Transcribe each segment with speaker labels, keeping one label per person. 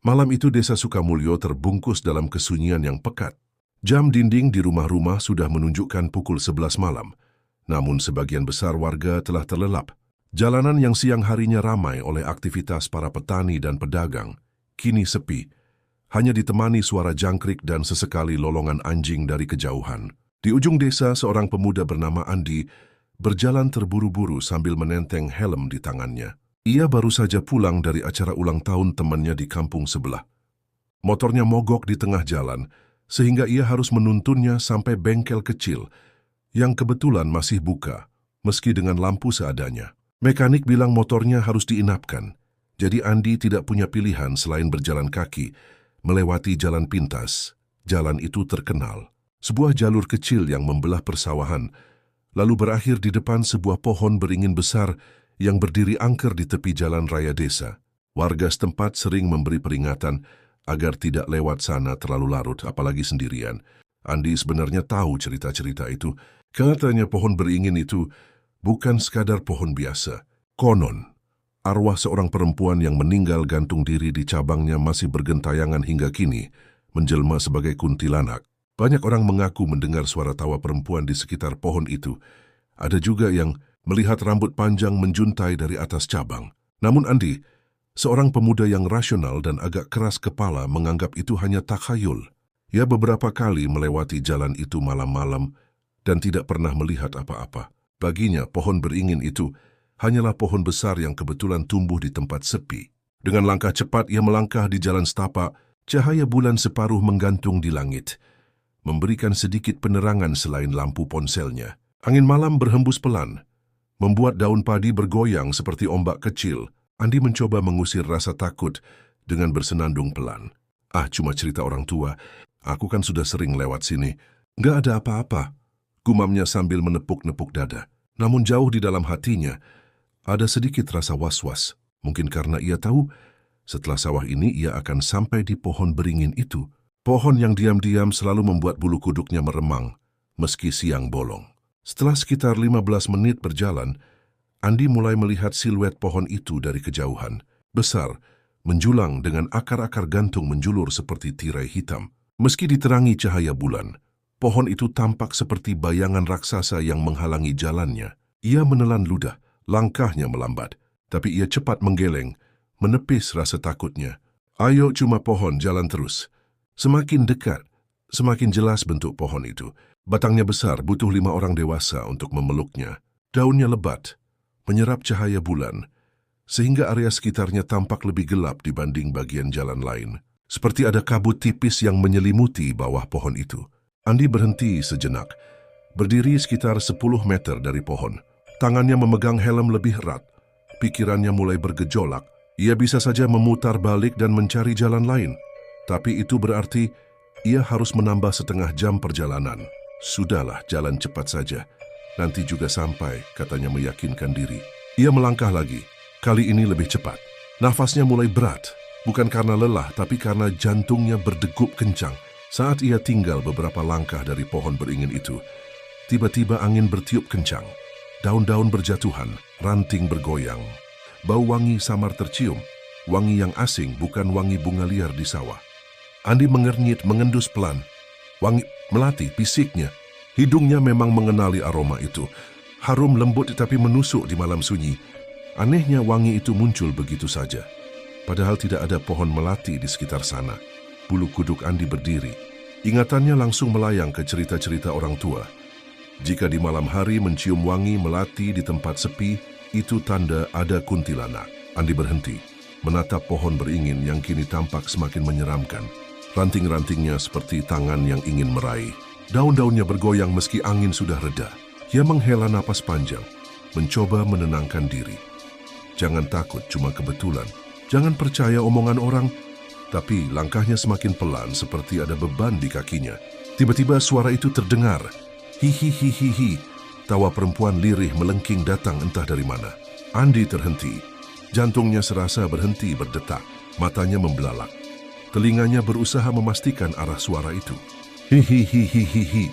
Speaker 1: Malam itu Desa Sukamulyo terbungkus dalam kesunyian yang pekat. Jam dinding di rumah-rumah sudah menunjukkan pukul 11 malam. Namun sebagian besar warga telah terlelap. Jalanan yang siang harinya ramai oleh aktivitas para petani dan pedagang, kini sepi. Hanya ditemani suara jangkrik dan sesekali lolongan anjing dari kejauhan. Di ujung desa, seorang pemuda bernama Andi berjalan terburu-buru sambil menenteng helm di tangannya. Ia baru saja pulang dari acara ulang tahun temannya di kampung sebelah. Motornya mogok di tengah jalan, sehingga ia harus menuntunnya sampai bengkel kecil yang kebetulan masih buka, meski dengan lampu seadanya. Mekanik bilang motornya harus diinapkan, jadi Andi tidak punya pilihan selain berjalan kaki, melewati jalan pintas. Jalan itu terkenal, sebuah jalur kecil yang membelah persawahan, lalu berakhir di depan sebuah pohon beringin besar yang berdiri angker di tepi jalan raya desa. Warga setempat sering memberi peringatan agar tidak lewat sana terlalu larut, apalagi sendirian. Andi sebenarnya tahu cerita-cerita itu. Katanya pohon beringin itu bukan sekadar pohon biasa. Konon, arwah seorang perempuan yang meninggal gantung diri di cabangnya masih bergentayangan hingga kini, menjelma sebagai kuntilanak. Banyak orang mengaku mendengar suara tawa perempuan di sekitar pohon itu. Ada juga yang melihat rambut panjang menjuntai dari atas cabang. Namun Andi, seorang pemuda yang rasional dan agak keras kepala, menganggap itu hanya takhayul. Ia beberapa kali melewati jalan itu malam-malam dan tidak pernah melihat apa-apa. Baginya, pohon beringin itu hanyalah pohon besar yang kebetulan tumbuh di tempat sepi. Dengan langkah cepat ia melangkah di jalan setapak, cahaya bulan separuh menggantung di langit, memberikan sedikit penerangan selain lampu ponselnya. Angin malam berhembus pelan, membuat daun padi bergoyang seperti ombak kecil. Andi mencoba mengusir rasa takut dengan bersenandung pelan. Cuma cerita orang tua. Aku kan sudah sering lewat sini. Nggak ada apa-apa, gumamnya sambil menepuk-nepuk dada. Namun jauh di dalam hatinya, ada sedikit rasa was-was. Mungkin karena ia tahu, setelah sawah ini ia akan sampai di pohon beringin itu. Pohon yang diam-diam selalu membuat bulu kuduknya meremang, meski siang bolong. Setelah sekitar 15 menit berjalan, Andi mulai melihat siluet pohon itu dari kejauhan. Besar, menjulang dengan akar-akar gantung menjulur seperti tirai hitam. Meski diterangi cahaya bulan, pohon itu tampak seperti bayangan raksasa yang menghalangi jalannya. Ia menelan ludah, langkahnya melambat, tapi ia cepat menggeleng, menepis rasa takutnya. Ayo, cuma pohon, jalan terus. Semakin dekat, semakin jelas bentuk pohon itu. Batangnya besar, butuh 5 orang dewasa untuk memeluknya. Daunnya lebat, menyerap cahaya bulan, sehingga area sekitarnya tampak lebih gelap dibanding bagian jalan lain. Seperti ada kabut tipis yang menyelimuti bawah pohon itu. Andi berhenti sejenak, berdiri sekitar 10 meter dari pohon. Tangannya memegang helm lebih erat. Pikirannya mulai bergejolak. Ia bisa saja memutar balik dan mencari jalan lain. Tapi itu berarti ia harus menambah setengah jam perjalanan. Sudahlah, jalan cepat saja. Nanti juga sampai, katanya meyakinkan diri. Ia melangkah lagi, kali ini lebih cepat. Nafasnya mulai berat, bukan karena lelah, tapi karena jantungnya berdegup kencang. Saat ia tinggal beberapa langkah dari pohon beringin itu, tiba-tiba angin bertiup kencang. Daun-daun berjatuhan, ranting bergoyang. Bau wangi samar tercium, wangi yang asing, bukan wangi bunga liar di sawah. Andi mengernyit, mengendus pelan. Wangi melati, pisiknya. Hidungnya memang mengenali aroma itu. Harum lembut tapi menusuk di malam sunyi. Anehnya wangi itu muncul begitu saja. Padahal tidak ada pohon melati di sekitar sana. Bulu kuduk Andi berdiri. Ingatannya langsung melayang ke cerita-cerita orang tua. Jika di malam hari mencium wangi melati di tempat sepi, itu tanda ada kuntilanak. Andi berhenti, menatap pohon beringin yang kini tampak semakin menyeramkan. Ranting-rantingnya seperti tangan yang ingin meraih. Daun-daunnya bergoyang meski angin sudah reda. Ia menghela napas panjang, mencoba menenangkan diri. Jangan takut, cuma kebetulan. Jangan percaya omongan orang. Tapi langkahnya semakin pelan, seperti ada beban di kakinya. Tiba-tiba suara itu terdengar. Hihihihihi. Tawa perempuan lirih melengking datang entah dari mana. Andi terhenti. Jantungnya serasa berhenti berdetak. Matanya membelalak. Telinganya berusaha memastikan arah suara itu. Hihihihihi.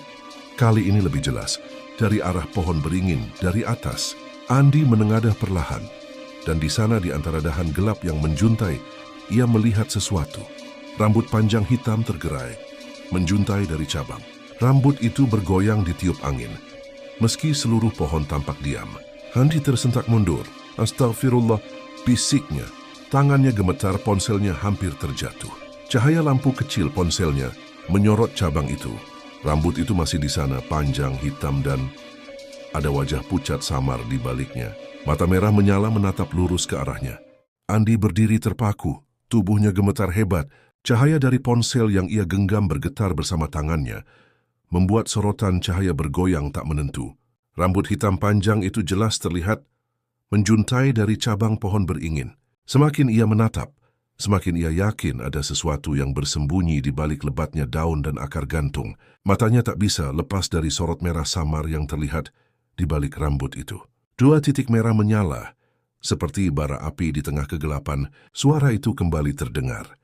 Speaker 1: Kali ini lebih jelas. Dari arah pohon beringin, dari atas. Andi menengadah perlahan. Dan di sana di antara dahan gelap yang menjuntai, ia melihat sesuatu. Rambut panjang hitam tergerai, menjuntai dari cabang. Rambut itu bergoyang ditiup angin. Meski seluruh pohon tampak diam, Andi tersentak mundur. Astagfirullah, bisiknya. Tangannya gemetar, ponselnya hampir terjatuh. Cahaya lampu kecil ponselnya menyorot cabang itu. Rambut itu masih di sana, panjang, hitam, dan ada wajah pucat samar di baliknya. Mata merah menyala menatap lurus ke arahnya. Andi berdiri terpaku, tubuhnya gemetar hebat. Cahaya dari ponsel yang ia genggam bergetar bersama tangannya, membuat sorotan cahaya bergoyang tak menentu. Rambut hitam panjang itu jelas terlihat menjuntai dari cabang pohon beringin. Semakin ia menatap, semakin ia yakin ada sesuatu yang bersembunyi di balik lebatnya daun dan akar gantung. Matanya tak bisa lepas dari sorot merah samar yang terlihat di balik rambut itu. 2 titik merah menyala, seperti bara api di tengah kegelapan. Suara itu kembali terdengar.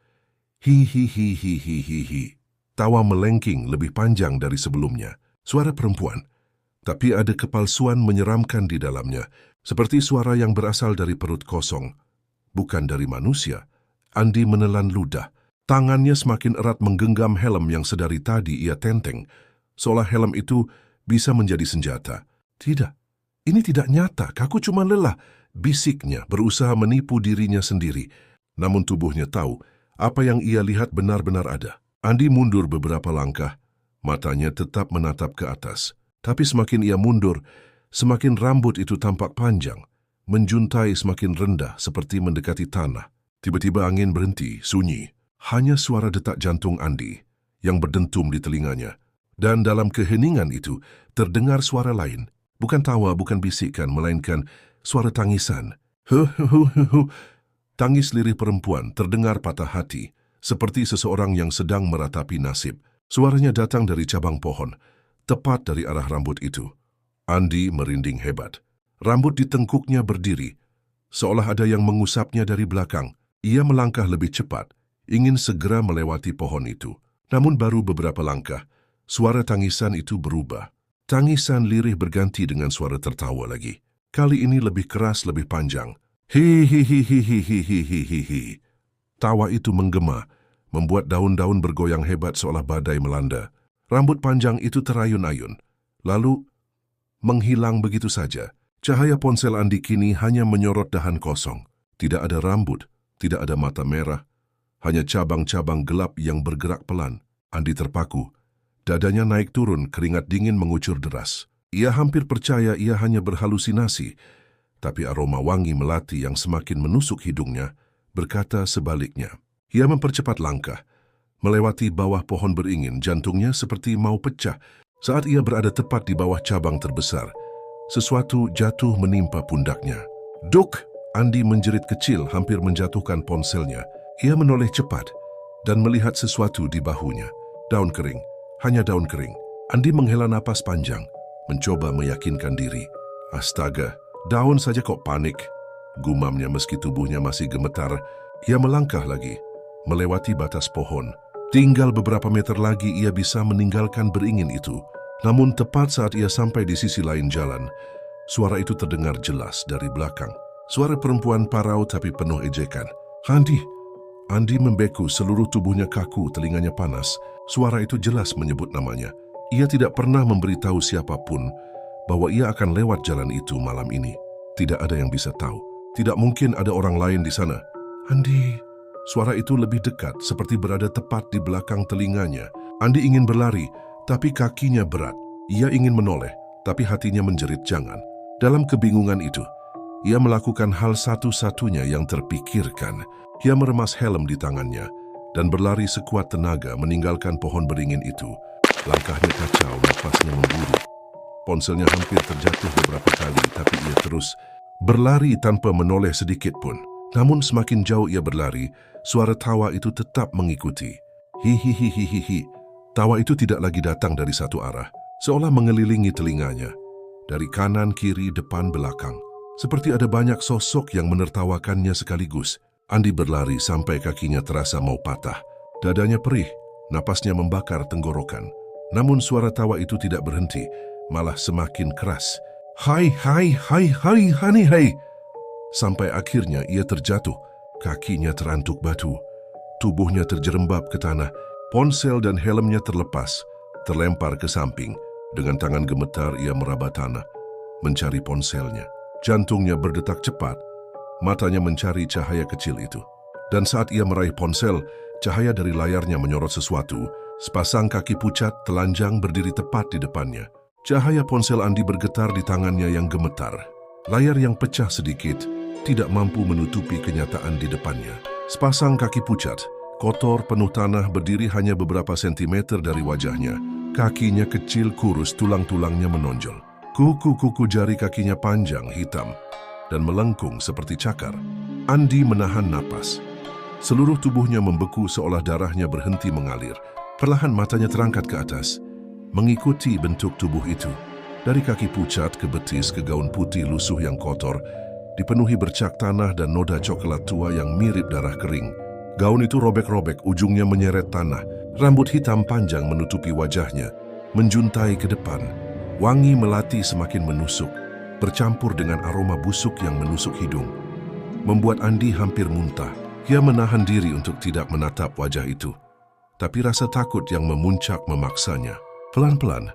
Speaker 1: Hi hi hi hi hi hi hi. Tawa melengking lebih panjang dari sebelumnya. Suara perempuan, tapi ada kepalsuan menyeramkan di dalamnya, seperti suara yang berasal dari perut kosong, bukan dari manusia. Andi menelan ludah. Tangannya semakin erat menggenggam helm yang sedari tadi ia tenteng, seolah helm itu bisa menjadi senjata. Tidak, ini tidak nyata. Aku cuma lelah, bisiknya berusaha menipu dirinya sendiri. Namun tubuhnya tahu, apa yang ia lihat benar-benar ada. Andi mundur beberapa langkah, matanya tetap menatap ke atas. Tapi semakin ia mundur, semakin rambut itu tampak panjang, menjuntai semakin rendah seperti mendekati tanah. Tiba-tiba angin berhenti, sunyi. Hanya suara detak jantung Andi yang berdentum di telinganya. Dan dalam keheningan itu terdengar suara lain. Bukan tawa, bukan bisikan, melainkan suara tangisan. Tangis lirih perempuan terdengar patah hati, seperti seseorang yang sedang meratapi nasib. Suaranya datang dari cabang pohon, tepat dari arah rambut itu. Andi merinding hebat. Rambut di tengkuknya berdiri, seolah ada yang mengusapnya dari belakang. Ia melangkah lebih cepat, ingin segera melewati pohon itu. Namun baru beberapa langkah, suara tangisan itu berubah. Tangisan lirih berganti dengan suara tertawa lagi. Kali ini lebih keras, lebih panjang. Hihihihihihihihihihi. Tawa itu menggema, membuat daun-daun bergoyang hebat seolah badai melanda. Rambut panjang itu terayun-ayun, lalu menghilang begitu saja. Cahaya ponsel Andi kini hanya menyorot dahan kosong. Tidak ada rambut, tidak ada mata merah, hanya cabang-cabang gelap yang bergerak pelan. Andi terpaku. Dadanya naik turun, keringat dingin mengucur deras. Ia hampir percaya ia hanya berhalusinasi, tapi aroma wangi melati yang semakin menusuk hidungnya berkata sebaliknya. Ia mempercepat langkah, melewati bawah pohon beringin, jantungnya seperti mau pecah. Saat ia berada tepat di bawah cabang terbesar, sesuatu jatuh menimpa pundaknya. Duk! Andi menjerit kecil, hampir menjatuhkan ponselnya. Ia menoleh cepat dan melihat sesuatu di bahunya. Daun kering, hanya daun kering. Andi menghela napas panjang, mencoba meyakinkan diri. Astaga, daun saja kok panik. Gumamnya meski tubuhnya masih gemetar. Ia melangkah lagi, melewati batas pohon. Tinggal beberapa meter lagi ia bisa meninggalkan beringin itu. Namun tepat saat ia sampai di sisi lain jalan, suara itu terdengar jelas dari belakang. Suara perempuan parau tapi penuh ejekan. Andi! Andi membeku, seluruh tubuhnya kaku, telinganya panas. Suara itu jelas menyebut namanya. Ia tidak pernah memberitahu siapapun bahwa ia akan lewat jalan itu malam ini. Tidak ada yang bisa tahu. Tidak mungkin ada orang lain di sana. Andi! Suara itu lebih dekat, seperti berada tepat di belakang telinganya. Andi ingin berlari, tapi kakinya berat. Ia ingin menoleh, tapi hatinya menjerit jangan. Dalam kebingungan itu, ia melakukan hal satu-satunya yang terpikirkan. Ia meremas helm di tangannya dan berlari sekuat tenaga meninggalkan pohon beringin itu. Langkahnya kacau, napasnya memburu. Ponselnya hampir terjatuh beberapa kali, tapi ia terus berlari tanpa menoleh sedikit pun. Namun semakin jauh ia berlari, suara tawa itu tetap mengikuti. Hihihihihihi. Tawa itu tidak lagi datang dari satu arah, seolah mengelilingi telinganya. Dari kanan, kiri, depan, belakang. Seperti ada banyak sosok yang menertawakannya sekaligus. Andi berlari sampai kakinya terasa mau patah. Dadanya perih, napasnya membakar tenggorokan. Namun suara tawa itu tidak berhenti, malah semakin keras. Hai, hai, hai, hai, hani, hai. Sampai akhirnya ia terjatuh, Kakinya terantuk batu, tubuhnya terjerembab ke tanah, ponsel dan helmnya terlepas, terlempar ke samping. Dengan tangan gemetar ia meraba tanah, mencari ponselnya. Jantungnya berdetak cepat, matanya mencari cahaya kecil itu. Dan saat ia meraih ponsel, cahaya dari layarnya menyorot sesuatu. Sepasang kaki pucat telanjang berdiri tepat di depannya. Cahaya ponsel Andi bergetar di tangannya yang gemetar. Layar yang pecah sedikit tidak mampu menutupi kenyataan di depannya. Sepasang kaki pucat, kotor, penuh tanah, berdiri hanya beberapa sentimeter dari wajahnya. Kakinya kecil, kurus, tulang-tulangnya menonjol. Kuku-kuku jari kakinya panjang, hitam, dan melengkung seperti cakar. Andi menahan napas. Seluruh tubuhnya membeku seolah darahnya berhenti mengalir. Perlahan matanya terangkat ke atas, mengikuti bentuk tubuh itu. Dari kaki pucat ke betis ke gaun putih lusuh yang kotor, dipenuhi bercak tanah dan noda coklat tua yang mirip darah kering. Gaun itu robek-robek, ujungnya menyeret tanah. Rambut hitam panjang menutupi wajahnya, menjuntai ke depan. Wangi melati semakin menusuk, bercampur dengan aroma busuk yang menusuk hidung. Membuat Andi hampir muntah. Ia menahan diri untuk tidak menatap wajah itu. Tapi rasa takut yang memuncak memaksanya. Pelan-pelan,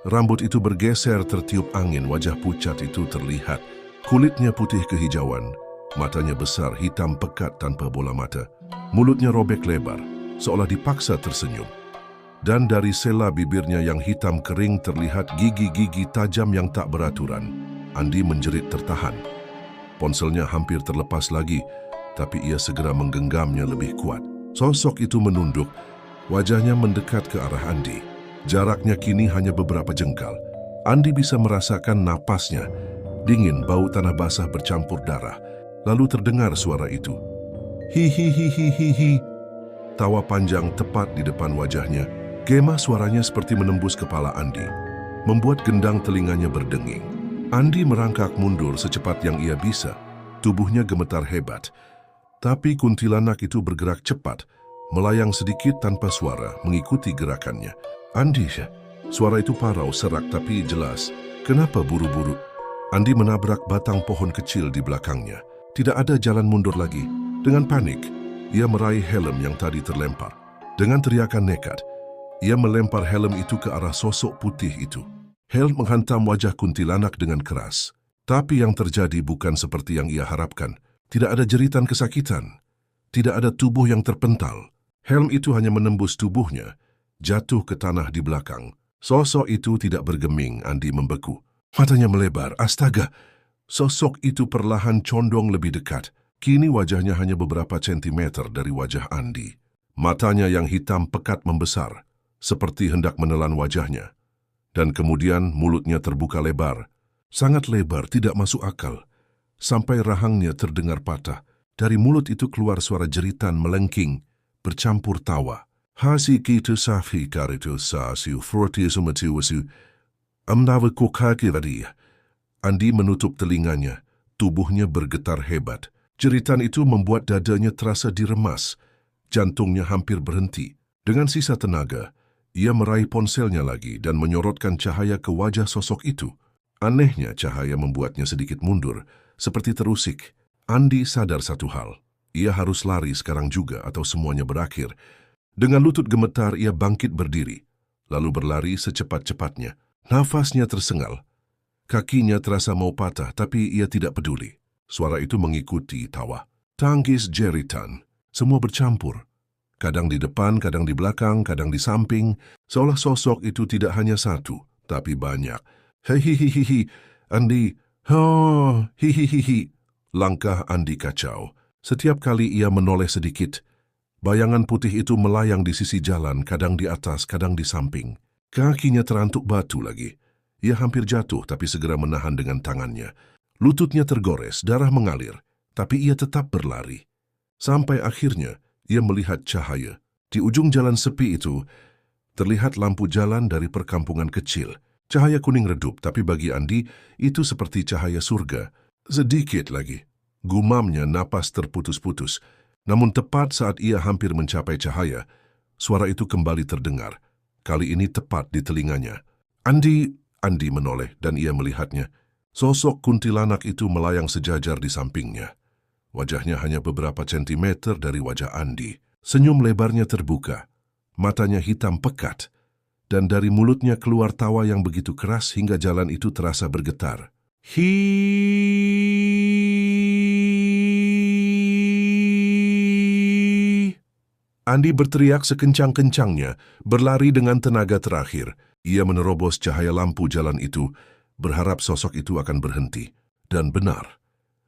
Speaker 1: rambut itu bergeser tertiup angin, wajah pucat itu terlihat. Kulitnya putih kehijauan, matanya besar, hitam pekat tanpa bola mata. Mulutnya robek lebar, seolah dipaksa tersenyum. Dan dari sela bibirnya yang hitam kering terlihat gigi-gigi tajam yang tak beraturan. Andi menjerit tertahan. Ponselnya hampir terlepas lagi, tapi ia segera menggenggamnya lebih kuat. Sosok itu menunduk, wajahnya mendekat ke arah Andi. Jaraknya kini hanya beberapa jengkal. Andi bisa merasakan napasnya, dingin, bau tanah basah bercampur darah. Lalu terdengar suara itu. Hihihihihihi. Tawa panjang tepat di depan wajahnya. Gema suaranya seperti menembus kepala Andi, membuat gendang telinganya berdenging. Andi merangkak mundur secepat yang ia bisa. Tubuhnya gemetar hebat. Tapi kuntilanak itu bergerak cepat, melayang sedikit tanpa suara, mengikuti gerakannya. Andi, suara itu parau, serak tapi jelas. Kenapa buru-buru? Andi menabrak batang pohon kecil di belakangnya. Tidak ada jalan mundur lagi. Dengan panik, ia meraih helm yang tadi terlempar. Dengan teriakan nekat, ia melempar helm itu ke arah sosok putih itu. Helm menghantam wajah kuntilanak dengan keras. Tapi yang terjadi bukan seperti yang ia harapkan. Tidak ada jeritan kesakitan. Tidak ada tubuh yang terpental. Helm itu hanya menembus tubuhnya, jatuh ke tanah di belakang. Sosok itu tidak bergeming, Andi membeku. Matanya melebar, astaga. Sosok itu perlahan condong lebih dekat. Kini wajahnya hanya beberapa sentimeter dari wajah Andi. Matanya yang hitam pekat membesar, seperti hendak menelan wajahnya. Dan kemudian mulutnya terbuka lebar. Sangat lebar, tidak masuk akal. Sampai rahangnya terdengar patah. Dari mulut itu keluar suara jeritan melengking, bercampur tawa. Hasi kita safi karitu sasiu forti sumati wasu. Amnawa kokaki tadi. Andi menutup telinganya. Tubuhnya bergetar hebat. Jeritan itu membuat dadanya terasa diremas. Jantungnya hampir berhenti. Dengan sisa tenaga, ia meraih ponselnya lagi dan menyorotkan cahaya ke wajah sosok itu. Anehnya, cahaya membuatnya sedikit mundur, seperti terusik. Andi sadar satu hal. Ia harus lari sekarang juga atau semuanya berakhir. Dengan lutut gemetar, ia bangkit berdiri, lalu berlari secepat-cepatnya. Nafasnya tersengal. Kakinya terasa mau patah, tapi ia tidak peduli. Suara itu mengikuti tawa. Tangkis jeritan. Semua bercampur. Kadang di depan, kadang di belakang, kadang di samping. Seolah sosok itu tidak hanya satu, tapi banyak. Hehihihihi, Andi. Oh, hihihihi. Langkah Andi kacau. Setiap kali ia menoleh sedikit, bayangan putih itu melayang di sisi jalan, kadang di atas, kadang di samping. Kakinya terantuk batu lagi. Ia hampir jatuh, tapi segera menahan dengan tangannya. Lututnya tergores, darah mengalir, tapi ia tetap berlari. Sampai akhirnya, ia melihat cahaya. Di ujung jalan sepi itu, terlihat lampu jalan dari perkampungan kecil. Cahaya kuning redup, tapi bagi Andi, itu seperti cahaya surga. Sedikit lagi. Gumamnya, napas terputus-putus. Namun tepat saat ia hampir mencapai cahaya, suara itu kembali terdengar. Kali ini tepat di telinganya. Andi menoleh dan ia melihatnya. Sosok kuntilanak itu melayang sejajar di sampingnya. Wajahnya hanya beberapa sentimeter dari wajah Andi. Senyum lebarnya terbuka, matanya hitam pekat, dan dari mulutnya keluar tawa yang begitu keras hingga jalan itu terasa bergetar. Andi berteriak sekencang-kencangnya, berlari dengan tenaga terakhir. Ia menerobos cahaya lampu jalan itu, berharap sosok itu akan berhenti. Dan benar.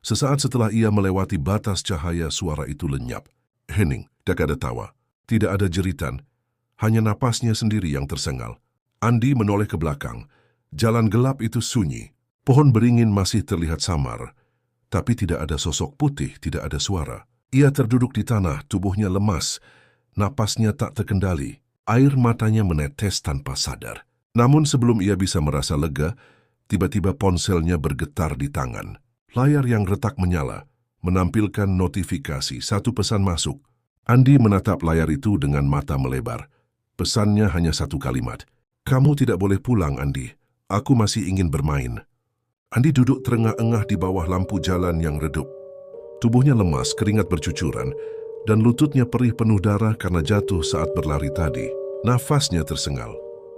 Speaker 1: Sesaat setelah ia melewati batas cahaya, suara itu lenyap. Hening, tidak ada tawa, tidak ada jeritan, hanya napasnya sendiri yang tersengal. Andi menoleh ke belakang. Jalan gelap itu sunyi. Pohon beringin masih terlihat samar, tapi tidak ada sosok putih, tidak ada suara. Ia terduduk di tanah, tubuhnya lemas, napasnya tak terkendali. Air matanya menetes tanpa sadar. Namun sebelum ia bisa merasa lega, tiba-tiba ponselnya bergetar di tangan. Layar yang retak menyala, menampilkan notifikasi, satu pesan masuk. Andi menatap layar itu dengan mata melebar. Pesannya hanya satu kalimat. "Kamu tidak boleh pulang, Andi. Aku masih ingin bermain." Andi duduk terengah-engah di bawah lampu jalan yang redup. Tubuhnya lemas, keringat bercucuran, dan lututnya perih penuh darah karena jatuh saat berlari tadi. Nafasnya tersengal,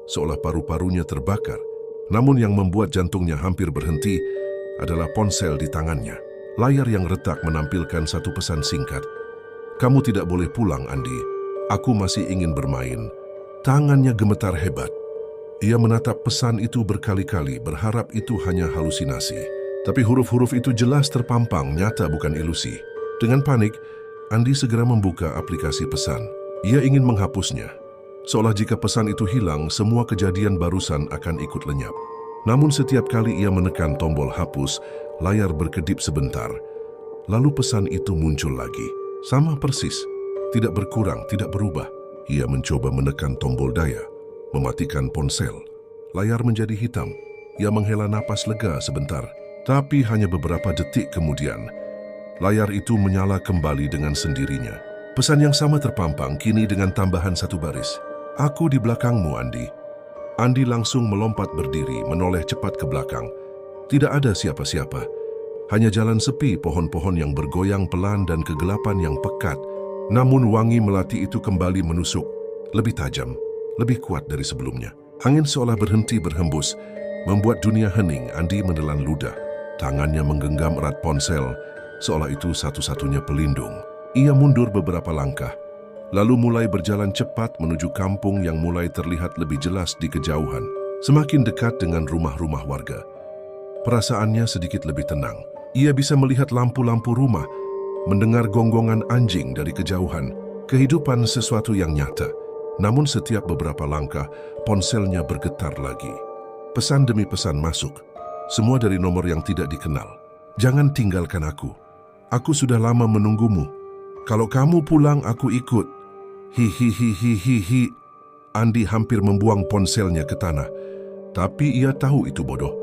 Speaker 1: seolah paru-parunya terbakar. Namun yang membuat jantungnya hampir berhenti adalah ponsel di tangannya. Layar yang retak menampilkan satu pesan singkat. "Kamu tidak boleh pulang, Andi. Aku masih ingin bermain." Tangannya gemetar hebat. Ia menatap pesan itu berkali-kali, berharap itu hanya halusinasi. Tapi huruf-huruf itu jelas terpampang, nyata bukan ilusi. Dengan panik, Andi segera membuka aplikasi pesan. Ia ingin menghapusnya. Seolah jika pesan itu hilang, semua kejadian barusan akan ikut lenyap. Namun setiap kali ia menekan tombol hapus, layar berkedip sebentar. Lalu pesan itu muncul lagi. Sama persis, tidak berkurang, tidak berubah. Ia mencoba menekan tombol daya, mematikan ponsel. Layar menjadi hitam. Ia menghela napas lega sebentar. Tapi hanya beberapa detik kemudian, layar itu menyala kembali dengan sendirinya. Pesan yang sama terpampang, kini dengan tambahan satu baris. "Aku di belakangmu, Andi." Andi langsung melompat berdiri, menoleh cepat ke belakang. Tidak ada siapa-siapa. Hanya jalan sepi, pohon-pohon yang bergoyang pelan dan kegelapan yang pekat. Namun wangi melati itu kembali menusuk. Lebih tajam, lebih kuat dari sebelumnya. Angin seolah berhenti berhembus, membuat dunia hening. Andi menelan ludah. Tangannya menggenggam erat ponsel, seolah itu satu-satunya pelindung. Ia mundur beberapa langkah, lalu mulai berjalan cepat menuju kampung yang mulai terlihat lebih jelas di kejauhan. Semakin dekat dengan rumah-rumah warga, perasaannya sedikit lebih tenang. Ia bisa melihat lampu-lampu rumah, mendengar gonggongan anjing dari kejauhan, kehidupan sesuatu yang nyata. Namun setiap beberapa langkah, ponselnya bergetar lagi. Pesan demi pesan masuk, semua dari nomor yang tidak dikenal. "Jangan tinggalkan aku. Aku sudah lama menunggumu. Kalau kamu pulang, aku ikut." Hihihihihihi. Andi hampir membuang ponselnya ke tanah. Tapi ia tahu itu bodoh.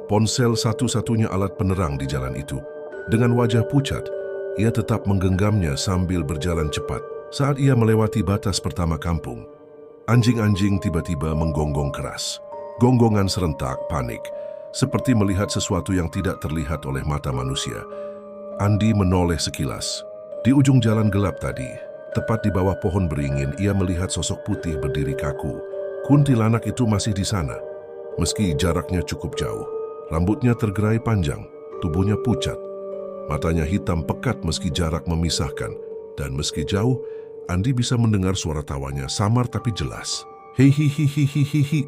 Speaker 1: Ponsel satu-satunya alat penerang di jalan itu. Dengan wajah pucat, ia tetap menggenggamnya sambil berjalan cepat. Saat ia melewati batas pertama kampung, anjing-anjing tiba-tiba menggonggong keras. Gonggongan serentak, panik, seperti melihat sesuatu yang tidak terlihat oleh mata manusia. Andi menoleh sekilas. Di ujung jalan gelap tadi, tepat di bawah pohon beringin, ia melihat sosok putih berdiri kaku. Kuntilanak itu masih di sana, meski jaraknya cukup jauh. Rambutnya tergerai panjang, tubuhnya pucat, matanya hitam pekat meski jarak memisahkan, dan meski jauh, Andi bisa mendengar suara tawanya, samar tapi jelas. Hihihihihihi.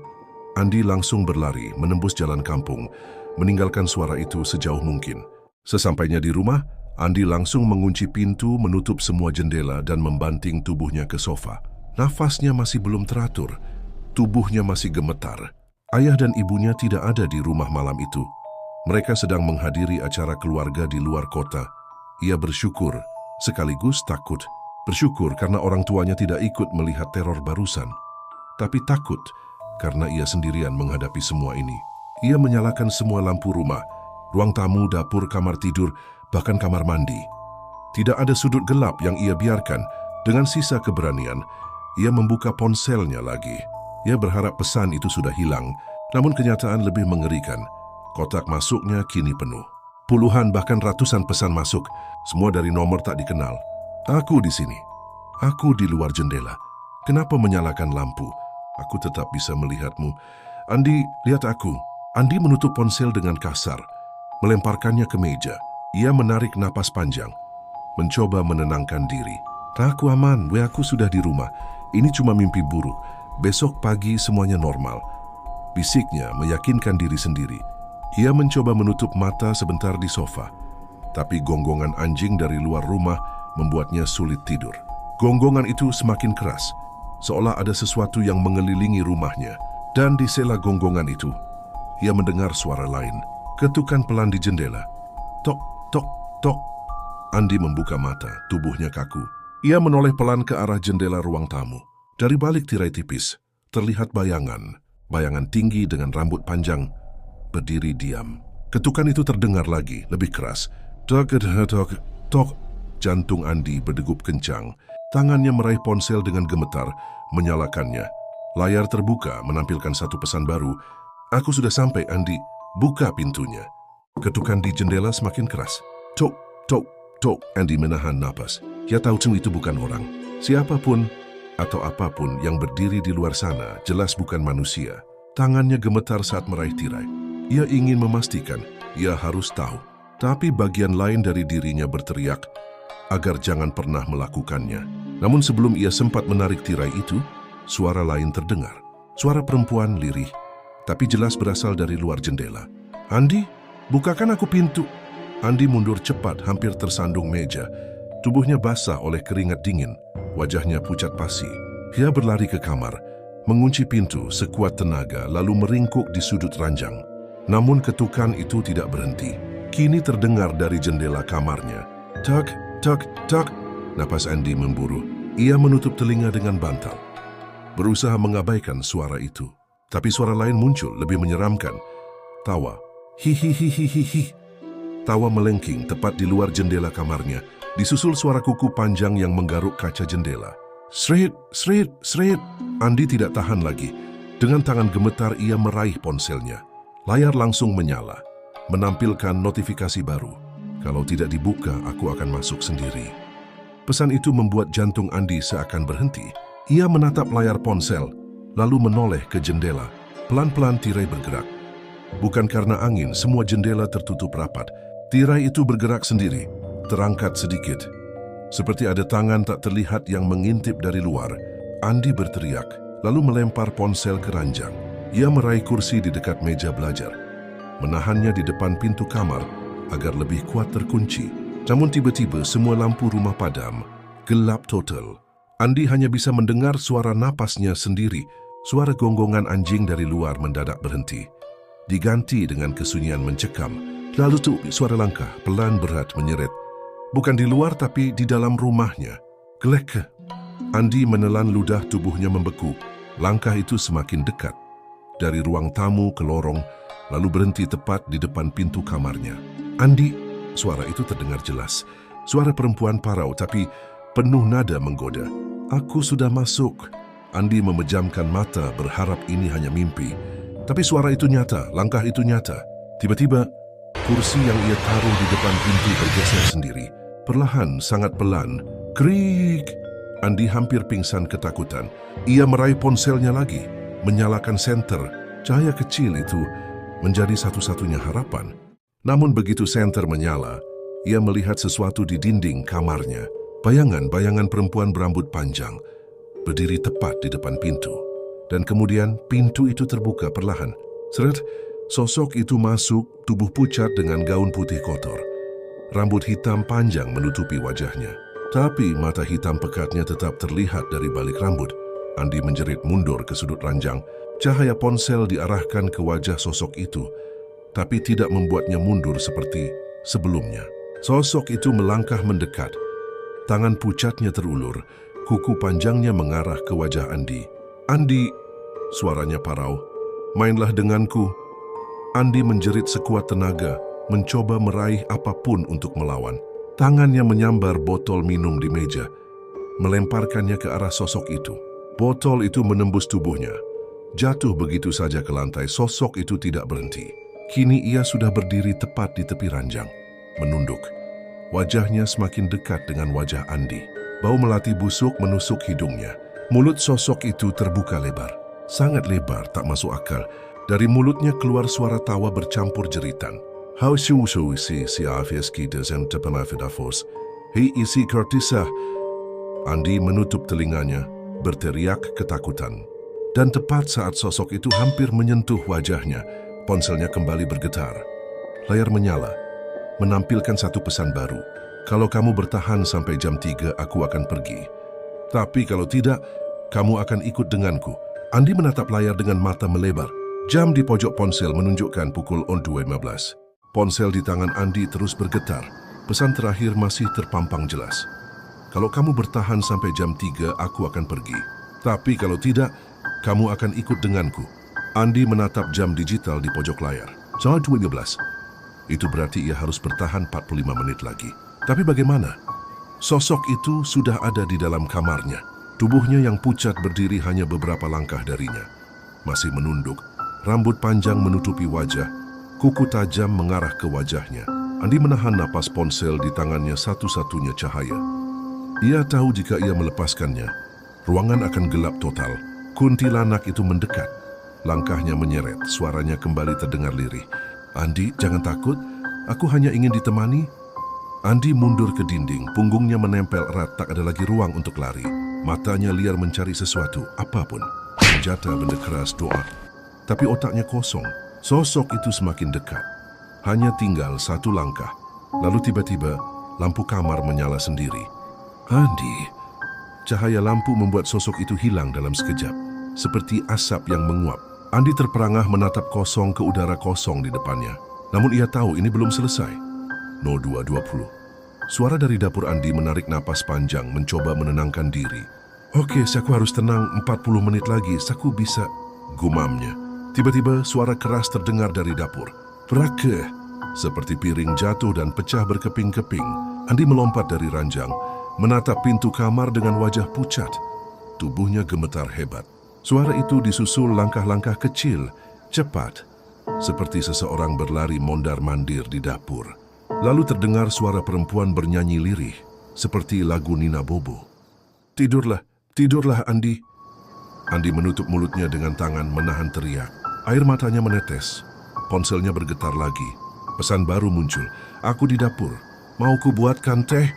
Speaker 1: Andi langsung berlari, menembus jalan kampung, meninggalkan suara itu sejauh mungkin. Sesampainya di rumah, Andi langsung mengunci pintu, menutup semua jendela, dan membanting tubuhnya ke sofa. Nafasnya masih belum teratur, tubuhnya masih gemetar. Ayah dan ibunya tidak ada di rumah malam itu. Mereka sedang menghadiri acara keluarga di luar kota. Ia bersyukur, sekaligus takut. Bersyukur karena orang tuanya tidak ikut melihat teror barusan. Tapi takut karena ia sendirian menghadapi semua ini. Ia menyalakan semua lampu rumah, ruang tamu, dapur, kamar tidur, bahkan kamar mandi. Tidak ada sudut gelap yang ia biarkan. Dengan sisa keberanian, ia membuka ponselnya lagi. Ia berharap pesan itu sudah hilang, namun kenyataan lebih mengerikan. Kotak masuknya kini penuh. Puluhan bahkan ratusan pesan masuk, semua dari nomor tak dikenal. Aku di sini. Aku di luar jendela. Kenapa menyalakan lampu? Aku tetap bisa melihatmu. Andi, lihat aku. Andi menutup ponsel dengan kasar, melemparkannya ke meja. Ia menarik napas panjang, mencoba menenangkan diri. Aku aman, aku sudah di rumah. Ini cuma mimpi buruk. Besok pagi semuanya normal. Bisiknya meyakinkan diri sendiri. Ia mencoba menutup mata sebentar di sofa, tapi gonggongan anjing dari luar rumah membuatnya sulit tidur. Gonggongan itu semakin keras, seolah ada sesuatu yang mengelilingi rumahnya. Dan di sela gonggongan itu, ia mendengar suara lain, ketukan pelan di jendela. Tok, tok, tok. Andi membuka mata, tubuhnya kaku. Ia menoleh pelan ke arah jendela ruang tamu. Dari balik tirai tipis, terlihat bayangan tinggi dengan rambut panjang, berdiri diam. Ketukan itu terdengar lagi, lebih keras. Tok, tok, tok. Jantung Andi berdegup kencang. Tangannya meraih ponsel dengan gemetar, menyalakannya. Layar terbuka menampilkan satu pesan baru. Aku sudah sampai, Andi. Buka pintunya. Ketukan di jendela semakin keras. Tok, tok, tok. Andi menahan napas. Ia tahu itu bukan orang. Siapapun atau apapun yang berdiri di luar sana jelas bukan manusia. Tangannya gemetar saat meraih tirai. Ia ingin memastikan, ia harus tahu. Tapi bagian lain dari dirinya berteriak agar jangan pernah melakukannya. Namun sebelum ia sempat menarik tirai itu, suara lain terdengar. Suara perempuan lirih, tapi jelas berasal dari luar jendela. Andi, bukakan aku pintu. Andi mundur cepat, hampir tersandung meja. Tubuhnya basah oleh keringat dingin, wajahnya pucat pasi. Ia berlari ke kamar, mengunci pintu sekuat tenaga, lalu meringkuk di sudut ranjang. Namun ketukan itu tidak berhenti. Kini terdengar dari jendela kamarnya. Tak, tak, tak. Napas Andi memburu. Ia menutup telinga dengan bantal, berusaha mengabaikan suara itu. Tapi suara lain muncul, lebih menyeramkan. Tawa. Hihihihihihi. Tawa melengking tepat di luar jendela kamarnya, disusul suara kuku panjang yang menggaruk kaca jendela. Srit, srit, srit. Andi tidak tahan lagi. Dengan tangan gemetar ia meraih ponselnya. Layar langsung menyala, menampilkan notifikasi baru. Kalau tidak dibuka, aku akan masuk sendiri. Pesan itu membuat jantung Andi seakan berhenti. Ia menatap layar ponsel, lalu menoleh ke jendela. Pelan-pelan tirai bergerak. Bukan karena angin, semua jendela tertutup rapat. Tirai itu bergerak sendiri, terangkat sedikit. Seperti ada tangan tak terlihat yang mengintip dari luar. Andi berteriak, lalu melempar ponsel ke ranjang. Ia meraih kursi di dekat meja belajar, menahannya di depan pintu kamar agar lebih kuat terkunci. Namun tiba-tiba semua lampu rumah padam, gelap total. Andi hanya bisa mendengar suara napasnya sendiri. Suara gonggongan anjing dari luar mendadak berhenti, diganti dengan kesunyian mencekam. Lalu tuh suara langkah pelan berat menyeret. Bukan di luar tapi di dalam rumahnya. Glek. Andi menelan ludah, tubuhnya membeku. Langkah itu semakin dekat. Dari ruang tamu ke lorong, lalu berhenti tepat di depan pintu kamarnya. Andi, suara itu terdengar jelas. Suara perempuan parau tapi penuh nada menggoda. Aku sudah masuk. Andi memejamkan mata berharap ini hanya mimpi. Tapi suara itu nyata, langkah itu nyata. Tiba-tiba, kursi yang ia taruh di depan pintu bergeser sendiri. Perlahan, sangat pelan. Krik! Andi hampir pingsan ketakutan. Ia meraih ponselnya lagi, menyalakan senter. Cahaya kecil itu menjadi satu-satunya harapan. Namun begitu senter menyala, ia melihat sesuatu di dinding kamarnya. Bayangan-bayangan perempuan berambut panjang, berdiri tepat di depan pintu. Dan kemudian pintu itu terbuka perlahan. Seret, sosok itu masuk, tubuh pucat dengan gaun putih kotor. Rambut hitam panjang menutupi wajahnya. Tapi mata hitam pekatnya tetap terlihat dari balik rambut. Andi menjerit mundur ke sudut ranjang. Cahaya ponsel diarahkan ke wajah sosok itu, tapi tidak membuatnya mundur seperti sebelumnya. Sosok itu melangkah mendekat. Tangan pucatnya terulur, kuku panjangnya mengarah ke wajah Andi. Andi, suaranya parau. Mainlah denganku. Andi menjerit sekuat tenaga, mencoba meraih apapun untuk melawan. Tangannya menyambar botol minum di meja, melemparkannya ke arah sosok itu. Botol itu menembus tubuhnya, jatuh begitu saja ke lantai. Sosok itu tidak berhenti. Kini ia sudah berdiri tepat di tepi ranjang, menunduk. Wajahnya semakin dekat dengan wajah Andi. Bau melati busuk menusuk hidungnya. Mulut sosok itu terbuka lebar. Sangat lebar, tak masuk akal. Dari mulutnya keluar suara tawa bercampur jeritan. How si afeski dezen tepenafidafos. Hei isi kortisah. Andi menutup telinganya, berteriak ketakutan. Dan tepat saat sosok itu hampir menyentuh wajahnya, ponselnya kembali bergetar. Layar menyala, menampilkan satu pesan baru. Kalau kamu bertahan sampai jam 3, aku akan pergi. Tapi kalau tidak, kamu akan ikut denganku. Andi menatap layar dengan mata melebar. Jam di pojok ponsel menunjukkan pukul 2.15. Ponsel di tangan Andi terus bergetar. Pesan terakhir masih terpampang jelas. Kalau kamu bertahan sampai jam 3, aku akan pergi. Tapi kalau tidak, kamu akan ikut denganku. Andi menatap jam digital di pojok layar. Jam 12. Itu berarti ia harus bertahan 45 menit lagi. Tapi bagaimana? Sosok itu sudah ada di dalam kamarnya. Tubuhnya yang pucat berdiri hanya beberapa langkah darinya. Masih menunduk, rambut panjang menutupi wajah, kuku tajam mengarah ke wajahnya. Andi menahan napas ponsel di tangannya satu-satunya cahaya. Ia tahu jika ia melepaskannya, ruangan akan gelap total. Kuntilanak itu mendekat. Langkahnya menyeret, suaranya kembali terdengar lirih. Andi, jangan takut, aku hanya ingin ditemani. Andi mundur ke dinding, punggungnya menempel erat, tak ada lagi ruang untuk lari. Matanya liar mencari sesuatu, apapun. Senjata, benda keras, doa. Tapi otaknya kosong. Sosok itu semakin dekat. Hanya tinggal satu langkah. Lalu tiba-tiba, lampu kamar menyala sendiri. Andi. Cahaya lampu membuat sosok itu hilang dalam sekejap. Seperti asap yang menguap. Andi terperangah menatap kosong ke udara kosong di depannya. Namun ia tahu ini belum selesai. 02.20. Suara dari dapur Andi menarik napas panjang, mencoba menenangkan diri. Oke, aku harus tenang, 40 menit lagi, aku bisa, gumamnya. Tiba-tiba suara keras terdengar dari dapur. Prake! Seperti piring jatuh dan pecah berkeping-keping. Andi melompat dari ranjang, menatap pintu kamar dengan wajah pucat. Tubuhnya gemetar hebat. Suara itu disusul langkah-langkah kecil, cepat, seperti seseorang berlari mondar-mandir di dapur. Lalu terdengar suara perempuan bernyanyi lirih, seperti lagu Nina Bobo. Tidurlah, tidurlah Andi. Andi menutup mulutnya dengan tangan menahan teriak. Air matanya menetes, ponselnya bergetar lagi. Pesan baru muncul, aku di dapur, mau ku buatkan teh?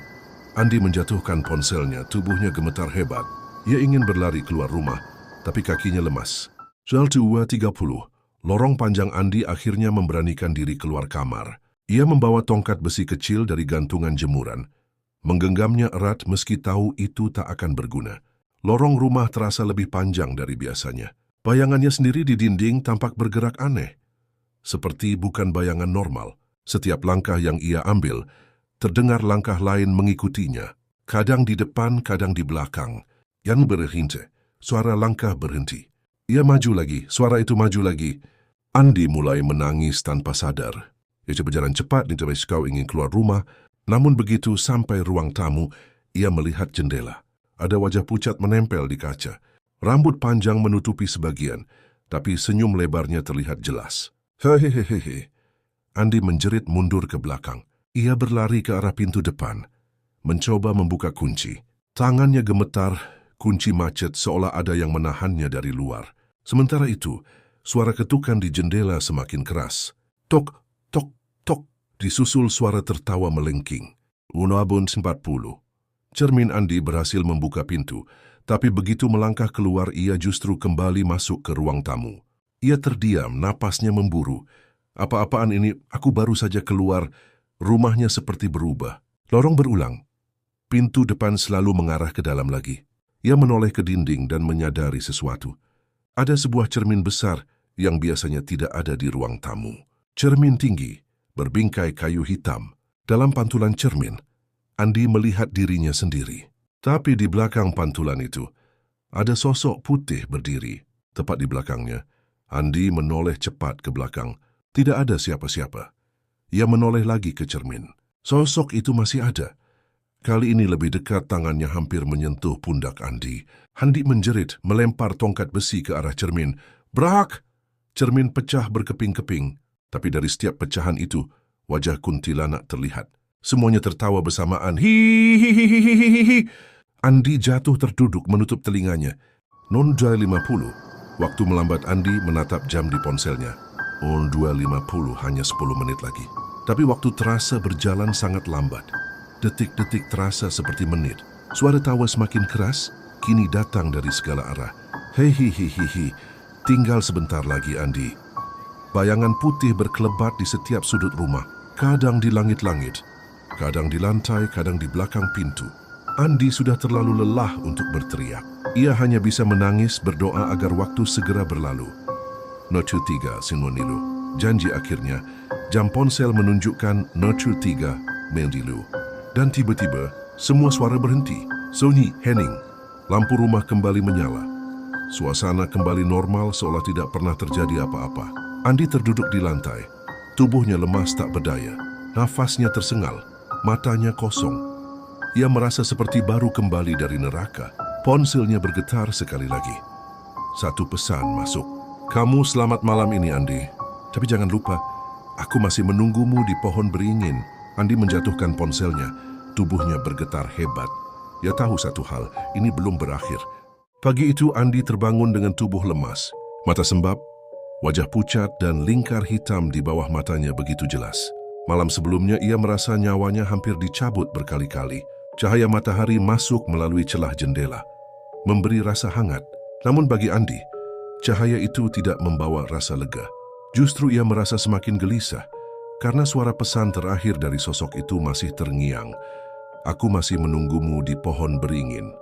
Speaker 1: Andi menjatuhkan ponselnya, tubuhnya gemetar hebat. Ia ingin berlari keluar rumah, tapi kakinya lemas. 2.30, lorong panjang Andi akhirnya memberanikan diri keluar kamar. Ia membawa tongkat besi kecil dari gantungan jemuran. Menggenggamnya erat meski tahu itu tak akan berguna. Lorong rumah terasa lebih panjang dari biasanya. Bayangannya sendiri di dinding tampak bergerak aneh. Seperti bukan bayangan normal. Setiap langkah yang ia ambil, terdengar langkah lain mengikutinya. Kadang di depan, kadang di belakang. Yang berhenti. Suara langkah berhenti. Ia maju lagi, suara itu maju lagi. Andi mulai menangis tanpa sadar. Ia berjalan cepat, sampai kau ingin keluar rumah. Namun begitu sampai ruang tamu, ia melihat jendela. Ada wajah pucat menempel di kaca. Rambut panjang menutupi sebagian, tapi senyum lebarnya terlihat jelas. Hehehehe. Andi menjerit mundur ke belakang. Ia berlari ke arah pintu depan, mencoba membuka kunci. Tangannya gemetar, kunci macet seolah ada yang menahannya dari luar. Sementara itu, suara ketukan di jendela semakin keras. Tok, tok, tok, disusul suara tertawa melengking. 40. Cermin Andi berhasil membuka pintu, tapi begitu melangkah keluar ia justru kembali masuk ke ruang tamu. Ia terdiam, napasnya memburu. Apa-apaan ini, aku baru saja keluar, rumahnya seperti berubah. Lorong berulang. Pintu depan selalu mengarah ke dalam lagi. Ia menoleh ke dinding dan menyadari sesuatu. Ada sebuah cermin besar yang biasanya tidak ada di ruang tamu. Cermin tinggi, berbingkai kayu hitam. Dalam pantulan cermin, Andi melihat dirinya sendiri. Tapi di belakang pantulan itu, ada sosok putih berdiri. Tepat di belakangnya, Andi menoleh cepat ke belakang. Tidak ada siapa-siapa. Ia menoleh lagi ke cermin. Sosok itu masih ada. Kali ini lebih dekat, tangannya hampir menyentuh pundak Andi. Andi menjerit, melempar tongkat besi ke arah cermin. Brak! Cermin pecah berkeping-keping. Tapi dari setiap pecahan itu, wajah kuntilanak terlihat. Semuanya tertawa bersamaan. Hihihihihihi. Andi jatuh terduduk menutup telinganya. 02.50. Waktu melambat Andi menatap jam di ponselnya. 02.50, hanya 10 menit lagi. Tapi waktu terasa berjalan sangat lambat. Detik-detik terasa seperti menit. Suara tawa semakin keras, kini datang dari segala arah. Hehihihihi, tinggal sebentar lagi Andi. Bayangan putih berkelebat di setiap sudut rumah. Kadang di langit-langit, kadang di lantai, kadang di belakang pintu. Andi sudah terlalu lelah untuk berteriak. Ia hanya bisa menangis berdoa agar waktu segera berlalu. Notu 3, Sinwonilu. Janji akhirnya, jam ponsel menunjukkan Notu 3, Mendilu. Dan tiba-tiba, semua suara berhenti. Sunyi, hening. Lampu rumah kembali menyala. Suasana kembali normal seolah tidak pernah terjadi apa-apa. Andi terduduk di lantai. Tubuhnya lemas tak berdaya. Nafasnya tersengal. Matanya kosong. Ia merasa seperti baru kembali dari neraka. Ponselnya bergetar sekali lagi. Satu pesan masuk. Kamu selamat malam ini, Andi. Tapi jangan lupa, aku masih menunggumu di pohon beringin. Andi menjatuhkan ponselnya. Tubuhnya bergetar hebat. Ia tahu satu hal, ini belum berakhir. Pagi itu Andi terbangun dengan tubuh lemas. Mata sembab, wajah pucat dan lingkar hitam di bawah matanya begitu jelas. Malam sebelumnya ia merasa nyawanya hampir dicabut berkali-kali. Cahaya matahari masuk melalui celah jendela, memberi rasa hangat. Namun bagi Andi, cahaya itu tidak membawa rasa lega. Justru ia merasa semakin gelisah, karena suara pesan terakhir dari sosok itu masih terngiang. Aku masih menunggumu di pohon beringin.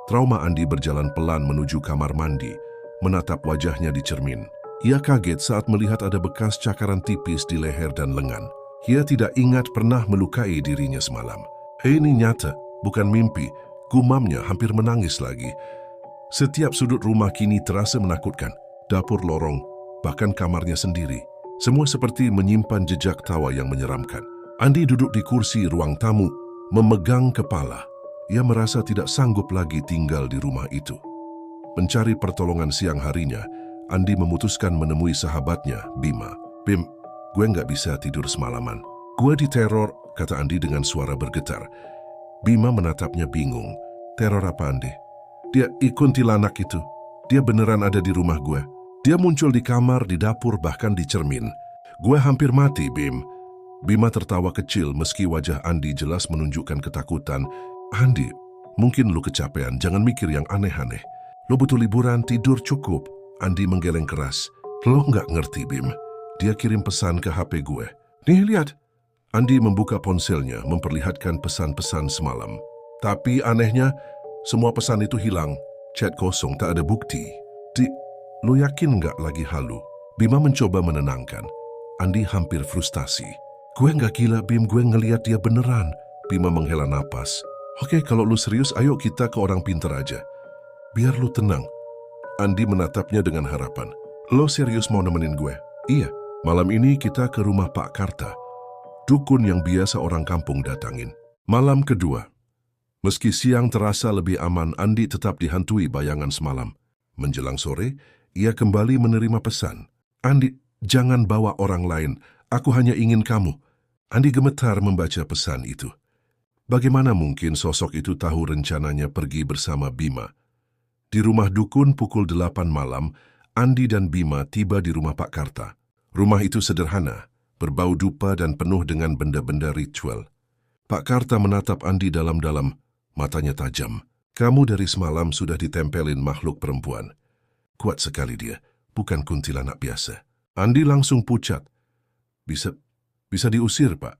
Speaker 1: Trauma Andi berjalan pelan menuju kamar mandi, menatap wajahnya di cermin. Ia kaget saat melihat ada bekas cakaran tipis di leher dan lengan. Ia tidak ingat pernah melukai dirinya semalam. Ini nyata, bukan mimpi. Gumamnya hampir menangis lagi. Setiap sudut rumah kini terasa menakutkan. Dapur, lorong, bahkan kamarnya sendiri. Semua seperti menyimpan jejak tawa yang menyeramkan. Andi duduk di kursi ruang tamu, memegang kepala. Ia merasa tidak sanggup lagi tinggal di rumah itu. Mencari pertolongan siang harinya, Andi memutuskan menemui sahabatnya, Bima. Bim, gue nggak bisa tidur semalaman. Gue diteror, kata Andi dengan suara bergetar. Bima menatapnya bingung. Teror apa, Andi? Dia kuntilanak itu. Dia beneran ada di rumah gue. Dia muncul di kamar, di dapur, bahkan di cermin. Gue hampir mati, Bim. Bima tertawa kecil meski wajah Andi jelas menunjukkan ketakutan. Andi, mungkin lu kecapean, jangan mikir yang aneh-aneh. Lu butuh liburan, tidur cukup. Andi menggeleng keras. Lo nggak ngerti, Bim. Dia kirim pesan ke HP gue. Nih, lihat. Andi membuka ponselnya, memperlihatkan pesan-pesan semalam. Tapi anehnya, semua pesan itu hilang. Chat kosong, tak ada bukti. Lu yakin nggak lagi halu? Bima mencoba menenangkan. Andi hampir frustasi. Gue nggak gila, Bim. Gue ngeliat dia beneran. Bima menghela napas. Oke, kalau lu serius, ayo kita ke orang pintar aja. Biar lu tenang. Andi menatapnya dengan harapan. Lo serius mau nemenin gue? Iya, malam ini kita ke rumah Pak Karta. Dukun yang biasa orang kampung datangin. Malam kedua. Meski siang terasa lebih aman, Andi tetap dihantui bayangan semalam. Menjelang sore, ia kembali menerima pesan. Andi, jangan bawa orang lain. Aku hanya ingin kamu. Andi gemetar membaca pesan itu. Bagaimana mungkin sosok itu tahu rencananya pergi bersama Bima? Di rumah dukun pukul 8 malam, Andi dan Bima tiba di rumah Pak Karta. Rumah itu sederhana, berbau dupa dan penuh dengan benda-benda ritual. Pak Karta menatap Andi dalam-dalam, matanya tajam. Kamu dari semalam sudah ditempelin makhluk perempuan. Kuat sekali dia, bukan kuntilanak biasa. Andi langsung pucat. Bisa diusir, Pak.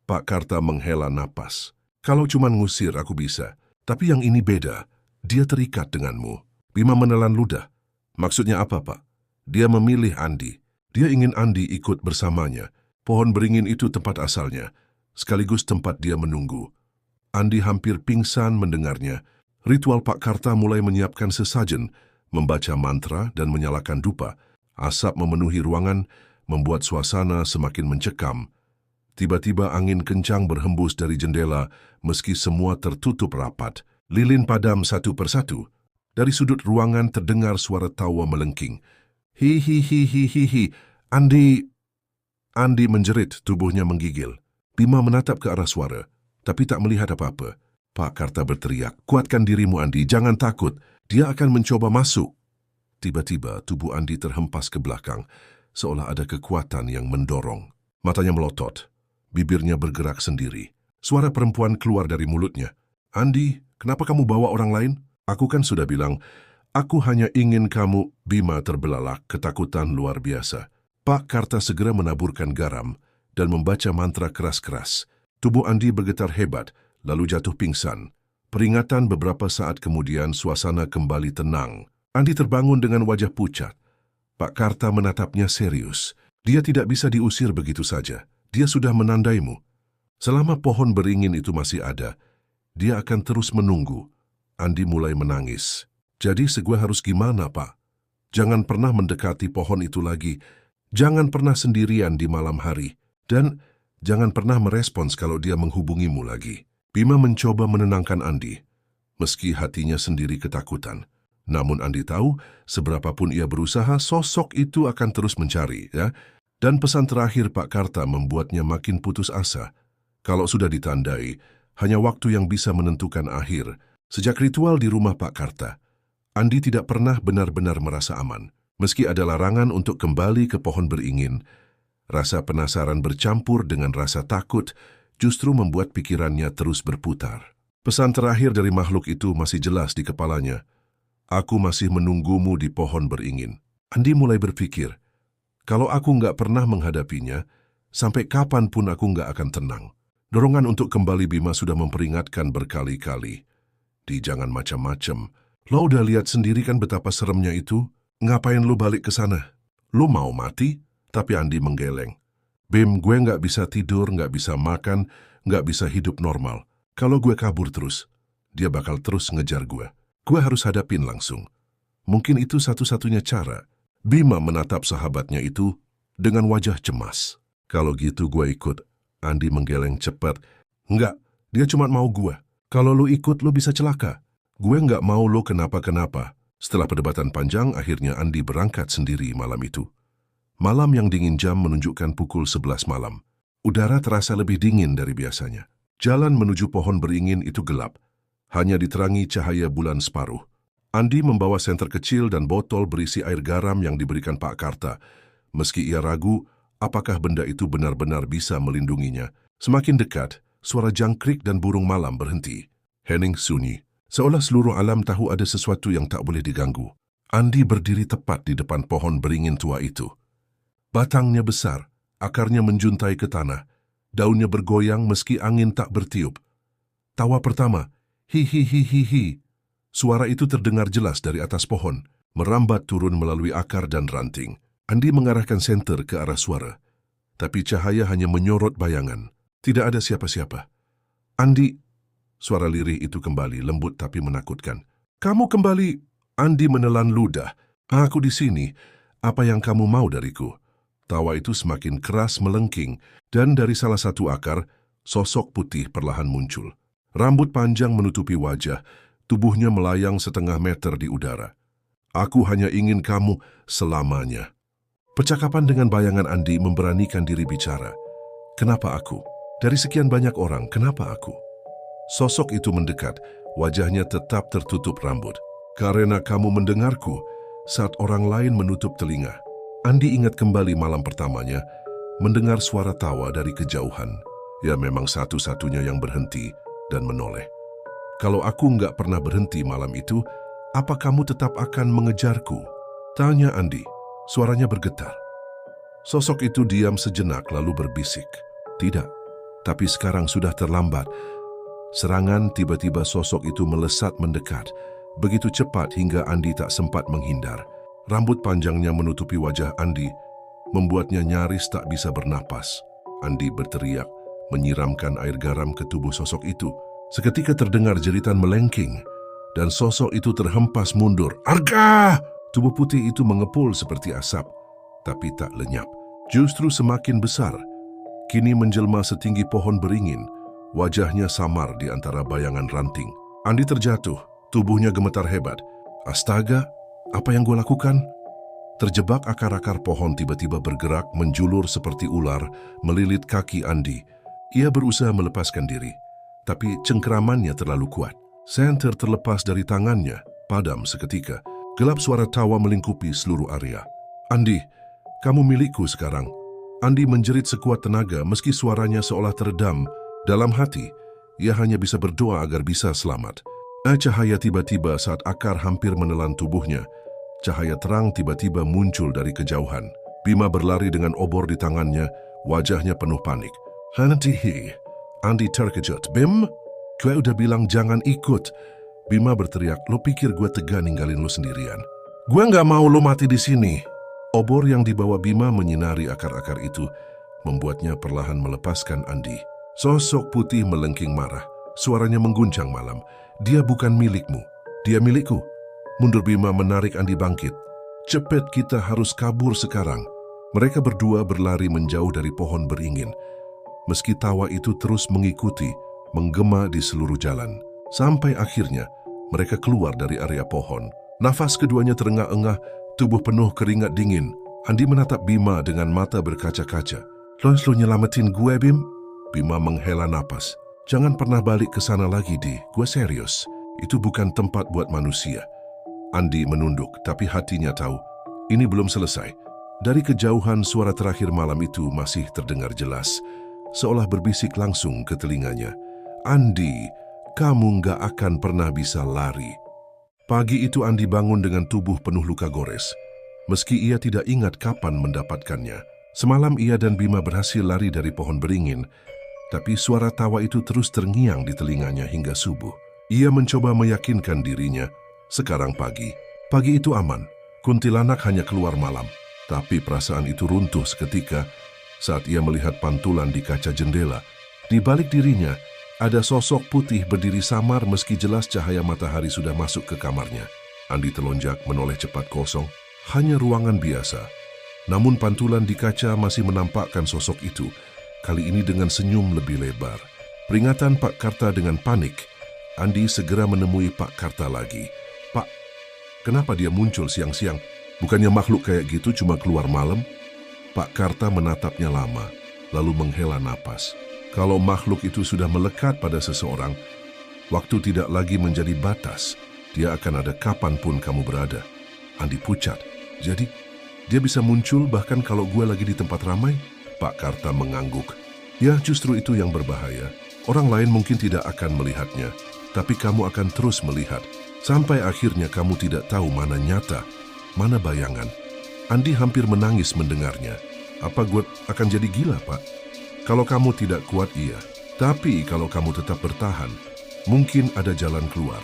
Speaker 1: Pak Karta menghela napas. Kalau cuma ngusir aku bisa, tapi yang ini beda. Dia terikat denganmu. Bima menelan ludah. Maksudnya apa, Pak? Dia memilih Andi. Dia ingin Andi ikut bersamanya. Pohon beringin itu tempat asalnya, sekaligus tempat dia menunggu. Andi hampir pingsan mendengarnya. Ritual Pak Karta mulai menyiapkan sesajen, membaca mantra dan menyalakan dupa. Asap memenuhi ruangan, membuat suasana semakin mencekam. Tiba-tiba angin kencang berhembus dari jendela, meski semua tertutup rapat. Lilin padam satu persatu. Dari sudut ruangan terdengar suara tawa melengking. Hihihihihihi, Andi... Andi menjerit, tubuhnya menggigil. Bima menatap ke arah suara, tapi tak melihat apa-apa. Pak Karta berteriak, "Kuatkan dirimu, Andi, jangan takut. Dia akan mencoba masuk." Tiba-tiba tubuh Andi terhempas ke belakang, seolah ada kekuatan yang mendorong. Matanya melotot, bibirnya bergerak sendiri. Suara perempuan keluar dari mulutnya. "Andi, kenapa kamu bawa orang lain? Aku kan sudah bilang, aku hanya ingin kamu." Bima terbelalak, ketakutan luar biasa. Pak Karta segera menaburkan garam dan membaca mantra keras-keras. Tubuh Andi bergetar hebat, lalu jatuh pingsan. Peringatan beberapa saat kemudian suasana kembali tenang. Andi terbangun dengan wajah pucat. Pak Karta menatapnya serius. Dia tidak bisa diusir begitu saja. Dia sudah menandaimu. Selama pohon beringin itu masih ada, dia akan terus menunggu. Andi mulai menangis. "Jadi gue harus gimana, Pak? Jangan pernah mendekati pohon itu lagi. Jangan pernah sendirian di malam hari. Dan jangan pernah merespons kalau dia menghubungimu lagi." Bima mencoba menenangkan Andi, meski hatinya sendiri ketakutan. Namun Andi tahu, seberapapun ia berusaha, sosok itu akan terus mencari, ya. Dan pesan terakhir Pak Karta membuatnya makin putus asa. Kalau sudah ditandai, hanya waktu yang bisa menentukan akhir. Sejak ritual di rumah Pak Karta, Andi tidak pernah benar-benar merasa aman. Meski ada larangan untuk kembali ke pohon beringin, rasa penasaran bercampur dengan rasa takut justru membuat pikirannya terus berputar. Pesan terakhir dari makhluk itu masih jelas di kepalanya. "Aku masih menunggumu di pohon beringin." Andi mulai berpikir, kalau aku nggak pernah menghadapinya, sampai kapanpun aku nggak akan tenang. Dorongan untuk kembali Bima sudah memperingatkan berkali-kali. "Di jangan macam-macam. Lo udah lihat sendiri kan betapa seremnya itu? Ngapain lo balik ke sana? Lo mau mati?" Tapi Andi menggeleng. "Bim, gue nggak bisa tidur, nggak bisa makan, nggak bisa hidup normal. Kalau gue kabur terus, dia bakal terus ngejar gue. Gue harus hadapin langsung. Mungkin itu satu-satunya cara." Bima menatap sahabatnya itu dengan wajah cemas. "Kalau gitu gue ikut." Andi menggeleng cepat. "Enggak, dia cuma mau gue. Kalau lo ikut, lo bisa celaka. Gue nggak mau lo kenapa-kenapa." Setelah perdebatan panjang, akhirnya Andi berangkat sendiri malam itu. Malam yang dingin jam menunjukkan pukul 11 malam. Udara terasa lebih dingin dari biasanya. Jalan menuju pohon beringin itu gelap, hanya diterangi cahaya bulan separuh. Andi membawa senter kecil dan botol berisi air garam yang diberikan Pak Karta, meski ia ragu apakah benda itu benar-benar bisa melindunginya. Semakin dekat, suara jangkrik dan burung malam berhenti. Hening sunyi, seolah seluruh alam tahu ada sesuatu yang tak boleh diganggu. Andi berdiri tepat di depan pohon beringin tua itu. Batangnya besar, akarnya menjuntai ke tanah, daunnya bergoyang meski angin tak bertiup. Tawa pertama, hi. Suara itu terdengar jelas dari atas pohon, merambat turun melalui akar dan ranting. Andi mengarahkan senter ke arah suara, tapi cahaya hanya menyorot bayangan. Tidak ada siapa-siapa. "Andi," suara lirih itu kembali, lembut tapi menakutkan. "Kamu kembali." Andi menelan ludah. "Aku di sini. Apa yang kamu mau dariku?" Tawa itu semakin keras melengking, dan dari salah satu akar, sosok putih perlahan muncul. Rambut panjang menutupi wajah, tubuhnya melayang setengah meter di udara. "Aku hanya ingin kamu selamanya." Percakapan dengan bayangan Andi memberanikan diri bicara. "Kenapa aku? Dari sekian banyak orang, kenapa aku?" Sosok itu mendekat, wajahnya tetap tertutup rambut. "Karena kamu mendengarku saat orang lain menutup telinga." Andi ingat kembali malam pertamanya, mendengar suara tawa dari kejauhan. Ya memang satu-satunya yang berhenti dan menoleh. "Kalau aku nggak pernah berhenti malam itu, apa kamu tetap akan mengejarku?" Tanya Andi. Suaranya bergetar. Sosok itu diam sejenak lalu berbisik. "Tidak, tapi sekarang sudah terlambat." Serangan tiba-tiba sosok itu melesat mendekat, begitu cepat hingga Andi tak sempat menghindar. Rambut panjangnya menutupi wajah Andi, membuatnya nyaris tak bisa bernapas. Andi berteriak, menyiramkan air garam ke tubuh sosok itu. Seketika terdengar jeritan melengking, dan sosok itu terhempas mundur. "Arga!" Tubuh putih itu mengepul seperti asap, tapi tak lenyap. Justru semakin besar. Kini menjelma setinggi pohon beringin, wajahnya samar di antara bayangan ranting. Andi terjatuh, tubuhnya gemetar hebat. "Astaga! Apa yang gue lakukan?" Terjebak akar-akar pohon tiba-tiba bergerak menjulur seperti ular, melilit kaki Andi. Ia berusaha melepaskan diri, tapi cengkeramannya terlalu kuat. Senter terlepas dari tangannya, padam seketika. Gelap suara tawa melingkupi seluruh area. Andi, kamu milikku sekarang. Andi menjerit sekuat tenaga meski suaranya seolah teredam. Dalam hati, ia hanya bisa berdoa agar bisa selamat. Cahaya tiba-tiba saat akar hampir menelan tubuhnya. Cahaya terang tiba-tiba muncul dari kejauhan. Bima berlari dengan obor di tangannya, wajahnya penuh panik. Andi terkejut. Bim, gue udah bilang jangan ikut. Bima berteriak, lo pikir gue tega ninggalin lo sendirian? Gue nggak mau lo mati di sini. Obor yang dibawa Bima menyinari akar-akar itu, membuatnya perlahan melepaskan Andi. Sosok putih melengking marah. Suaranya mengguncang malam. Dia bukan milikmu, dia milikku. Mundur Bima menarik Andi bangkit. Cepat, kita harus kabur sekarang. Mereka berdua berlari menjauh dari pohon beringin. Meski tawa itu terus mengikuti, menggema di seluruh jalan. Sampai akhirnya, mereka keluar dari area pohon. Nafas keduanya terengah-engah, tubuh penuh keringat dingin. Andi menatap Bima dengan mata berkaca-kaca. Lo nyelamatin gue, Bim? Bima menghela napas. Jangan pernah balik ke sana lagi, Di. Gue serius. Itu bukan tempat buat manusia. Andi menunduk, tapi hatinya tahu, ini belum selesai. Dari kejauhan suara terakhir malam itu masih terdengar jelas, seolah berbisik langsung ke telinganya. Andi, kamu nggak akan pernah bisa lari. Pagi itu Andi bangun dengan tubuh penuh luka gores. Meski ia tidak ingat kapan mendapatkannya. Semalam ia dan Bima berhasil lari dari pohon beringin, tapi suara tawa itu terus terngiang di telinganya hingga subuh. Ia mencoba meyakinkan dirinya, sekarang pagi itu aman. Kuntilanak hanya keluar malam. Tapi perasaan itu runtuh seketika saat ia melihat pantulan di kaca jendela. Di balik dirinya, ada sosok putih berdiri samar meski jelas cahaya matahari sudah masuk ke kamarnya. Andi telonjak menoleh cepat kosong. Hanya ruangan biasa. Namun pantulan di kaca masih menampakkan sosok itu. Kali ini dengan senyum lebih lebar. Peringatan Pak Karta dengan panik. Andi segera menemui Pak Karta lagi. Pak, kenapa dia muncul siang-siang? Bukannya makhluk kayak gitu cuma keluar malam? Pak Karta menatapnya lama, lalu menghela napas. Kalau makhluk itu sudah melekat pada seseorang, waktu tidak lagi menjadi batas. Dia akan ada kapanpun kamu berada. Andi pucat. Jadi, dia bisa muncul bahkan kalau gue lagi di tempat ramai? Pak Karta mengangguk. Ya, justru itu yang berbahaya. Orang lain mungkin tidak akan melihatnya, tapi kamu akan terus melihat. Sampai akhirnya kamu tidak tahu mana nyata, mana bayangan. Andi hampir menangis mendengarnya. Apa gue akan jadi gila, Pak? Kalau kamu tidak kuat, iya. Tapi kalau kamu tetap bertahan, mungkin ada jalan keluar.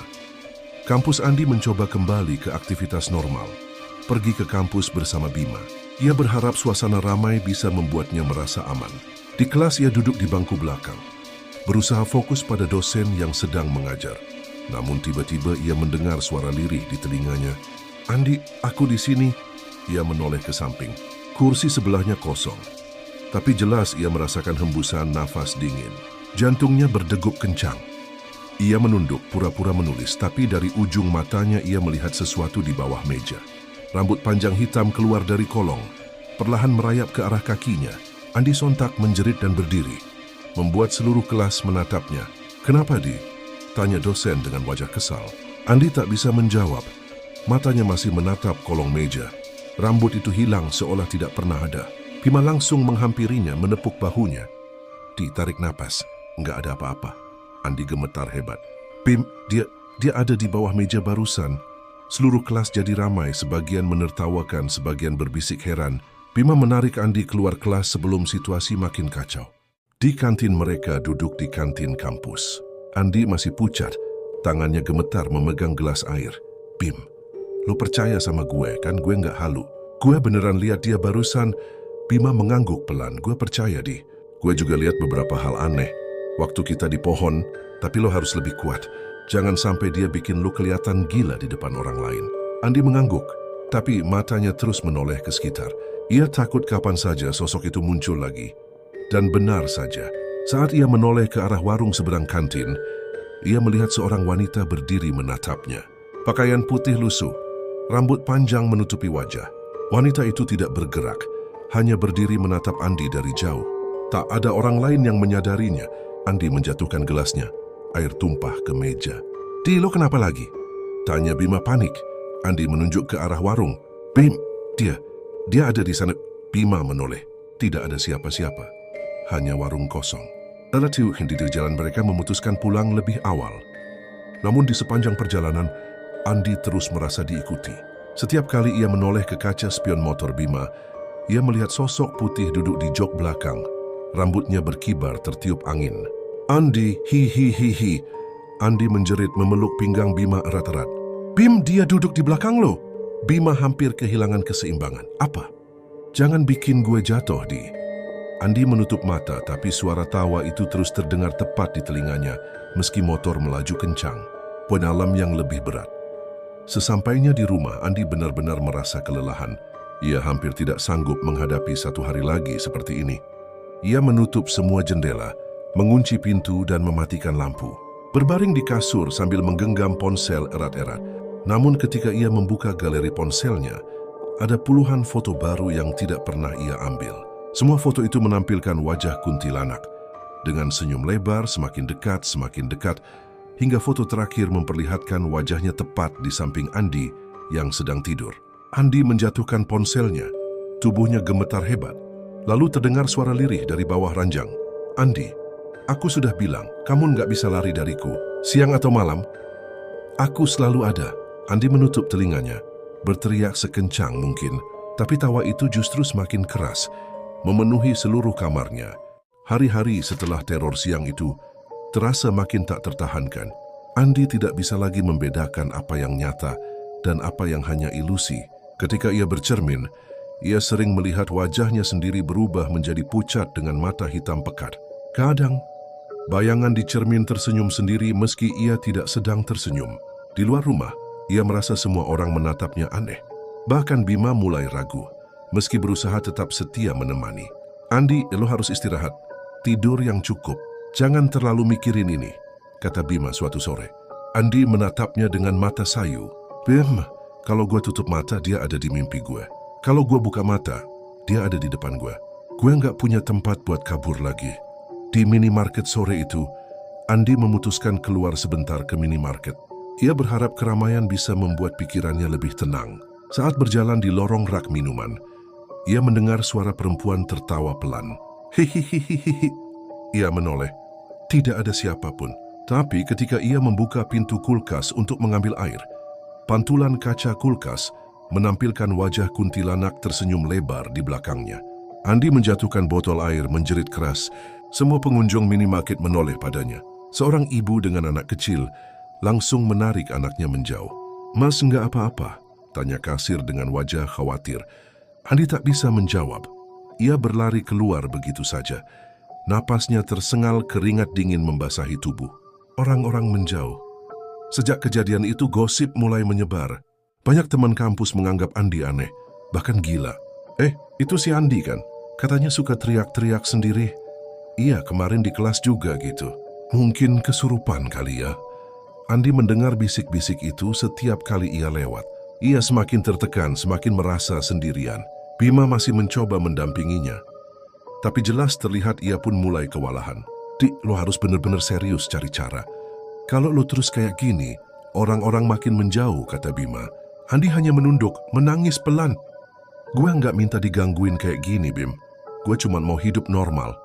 Speaker 1: Kampus Andi mencoba kembali ke aktivitas normal. Pergi ke kampus bersama Bima. Ia berharap suasana ramai bisa membuatnya merasa aman. Di kelas ia duduk di bangku belakang, berusaha fokus pada dosen yang sedang mengajar. Namun tiba-tiba ia mendengar suara lirih di telinganya. Andi, aku di sini. Ia menoleh ke samping. Kursi sebelahnya kosong. Tapi jelas ia merasakan hembusan nafas dingin. Jantungnya berdegup kencang. Ia menunduk, pura-pura menulis, tapi dari ujung matanya ia melihat sesuatu di bawah meja. Rambut panjang hitam keluar dari kolong, perlahan merayap ke arah kakinya. Andi sontak menjerit dan berdiri, membuat seluruh kelas menatapnya. Kenapa, Di? Tanya dosen dengan wajah kesal. Andi tak bisa menjawab. Matanya masih menatap kolong meja. Rambut itu hilang seolah tidak pernah ada. Bima langsung menghampirinya, menepuk bahunya. Ditarik napas. Enggak ada apa-apa. Andi gemetar hebat. Bim, dia ada di bawah meja barusan. Seluruh kelas jadi ramai, sebagian menertawakan, sebagian berbisik heran. Bima menarik Andi keluar kelas sebelum situasi makin kacau. Di kantin mereka duduk di kantin kampus. Andi masih pucat, tangannya gemetar memegang gelas air. Bim, lo percaya sama gue kan? Gue nggak halu. Gue beneran lihat dia barusan. Bima mengangguk pelan. Gue percaya, Di. Gue juga lihat beberapa hal aneh. Waktu kita di pohon, tapi lo harus lebih kuat. Jangan sampai dia bikin lo kelihatan gila di depan orang lain. Andi mengangguk, tapi matanya terus menoleh ke sekitar. Ia takut kapan saja sosok itu muncul lagi. Dan benar saja. Saat ia menoleh ke arah warung seberang kantin, ia melihat seorang wanita berdiri menatapnya. Pakaian putih lusuh, rambut panjang menutupi wajah. Wanita itu tidak bergerak, hanya berdiri menatap Andi dari jauh. Tak ada orang lain yang menyadarinya. Andi menjatuhkan gelasnya. Air tumpah ke meja. "Di, lo kenapa lagi?" tanya Bima panik. Andi menunjuk ke arah warung. "Bim, dia ada di sana." Bima menoleh. Tidak ada siapa-siapa. Hanya warung kosong. Relatif di jalan mereka memutuskan pulang lebih awal. Namun di sepanjang perjalanan, Andi terus merasa diikuti. Setiap kali ia menoleh ke kaca spion motor Bima, ia melihat sosok putih duduk di jok belakang. Rambutnya berkibar tertiup angin. "Andi, hi. Andi menjerit memeluk pinggang Bima erat-erat. "Bim, dia duduk di belakang lo." Bima hampir kehilangan keseimbangan. "Apa? Jangan bikin gue jatuh, Di." Andi menutup mata, tapi suara tawa itu terus terdengar tepat di telinganya, meski motor melaju kencang. Penalam yang lebih berat. Sesampainya di rumah, Andi benar-benar merasa kelelahan. Ia hampir tidak sanggup menghadapi satu hari lagi seperti ini. Ia menutup semua jendela, mengunci pintu dan mematikan lampu. Berbaring di kasur sambil menggenggam ponsel erat-erat. Namun ketika ia membuka galeri ponselnya, ada puluhan foto baru yang tidak pernah ia ambil. Semua foto itu menampilkan wajah kuntilanak. Dengan senyum lebar, semakin dekat, hingga foto terakhir memperlihatkan wajahnya tepat di samping Andi yang sedang tidur. Andi menjatuhkan ponselnya. Tubuhnya gemetar hebat. Lalu terdengar suara lirih dari bawah ranjang. "Andi, aku sudah bilang, kamu nggak bisa lari dariku. Siang atau malam, aku selalu ada." Andi menutup telinganya, berteriak sekencang mungkin, tapi tawa itu justru semakin keras, memenuhi seluruh kamarnya. Hari-hari setelah teror siang itu, terasa makin tak tertahankan. Andi tidak bisa lagi membedakan apa yang nyata dan apa yang hanya ilusi. Ketika ia bercermin, ia sering melihat wajahnya sendiri berubah menjadi pucat dengan mata hitam pekat. Kadang, bayangan di cermin tersenyum sendiri meski ia tidak sedang tersenyum. Di luar rumah, ia merasa semua orang menatapnya aneh. Bahkan Bima mulai ragu, meski berusaha tetap setia menemani. "Andi, lo harus istirahat. Tidur yang cukup. Jangan terlalu mikirin ini," kata Bima suatu sore. Andi menatapnya dengan mata sayu. "Bim, kalau gue tutup mata, dia ada di mimpi gue. Kalau gue buka mata, dia ada di depan gue. Gue nggak punya tempat buat kabur lagi." Di minimarket sore itu, Andi memutuskan keluar sebentar ke minimarket. Ia berharap keramaian bisa membuat pikirannya lebih tenang. Saat berjalan di lorong rak minuman, ia mendengar suara perempuan tertawa pelan. "Hihihihihi." Ia menoleh. Tidak ada siapapun. Tapi ketika ia membuka pintu kulkas untuk mengambil air, pantulan kaca kulkas menampilkan wajah kuntilanak tersenyum lebar di belakangnya. Andi menjatuhkan botol air menjerit keras. Semua pengunjung minimarket menoleh padanya. Seorang ibu dengan anak kecil langsung menarik anaknya menjauh. "Mas, enggak apa-apa?" tanya kasir dengan wajah khawatir. Andi tak bisa menjawab. Ia berlari keluar begitu saja. Napasnya tersengal, keringat dingin membasahi tubuh. Orang-orang menjauh. Sejak kejadian itu gosip mulai menyebar. Banyak teman kampus menganggap Andi aneh, bahkan gila. Itu si Andi kan? Katanya suka teriak-teriak sendiri." "Iya, kemarin di kelas juga gitu." "Mungkin kesurupan kali ya." Andi mendengar bisik-bisik itu setiap kali ia lewat. Ia semakin tertekan, semakin merasa sendirian. Bima masih mencoba mendampinginya. Tapi jelas terlihat ia pun mulai kewalahan. "Di, lo harus benar-benar serius cari cara. Kalau lo terus kayak gini, orang-orang makin menjauh," kata Bima. Andi hanya menunduk, menangis pelan. "Gue nggak minta digangguin kayak gini, Bim. Gue cuma mau hidup normal.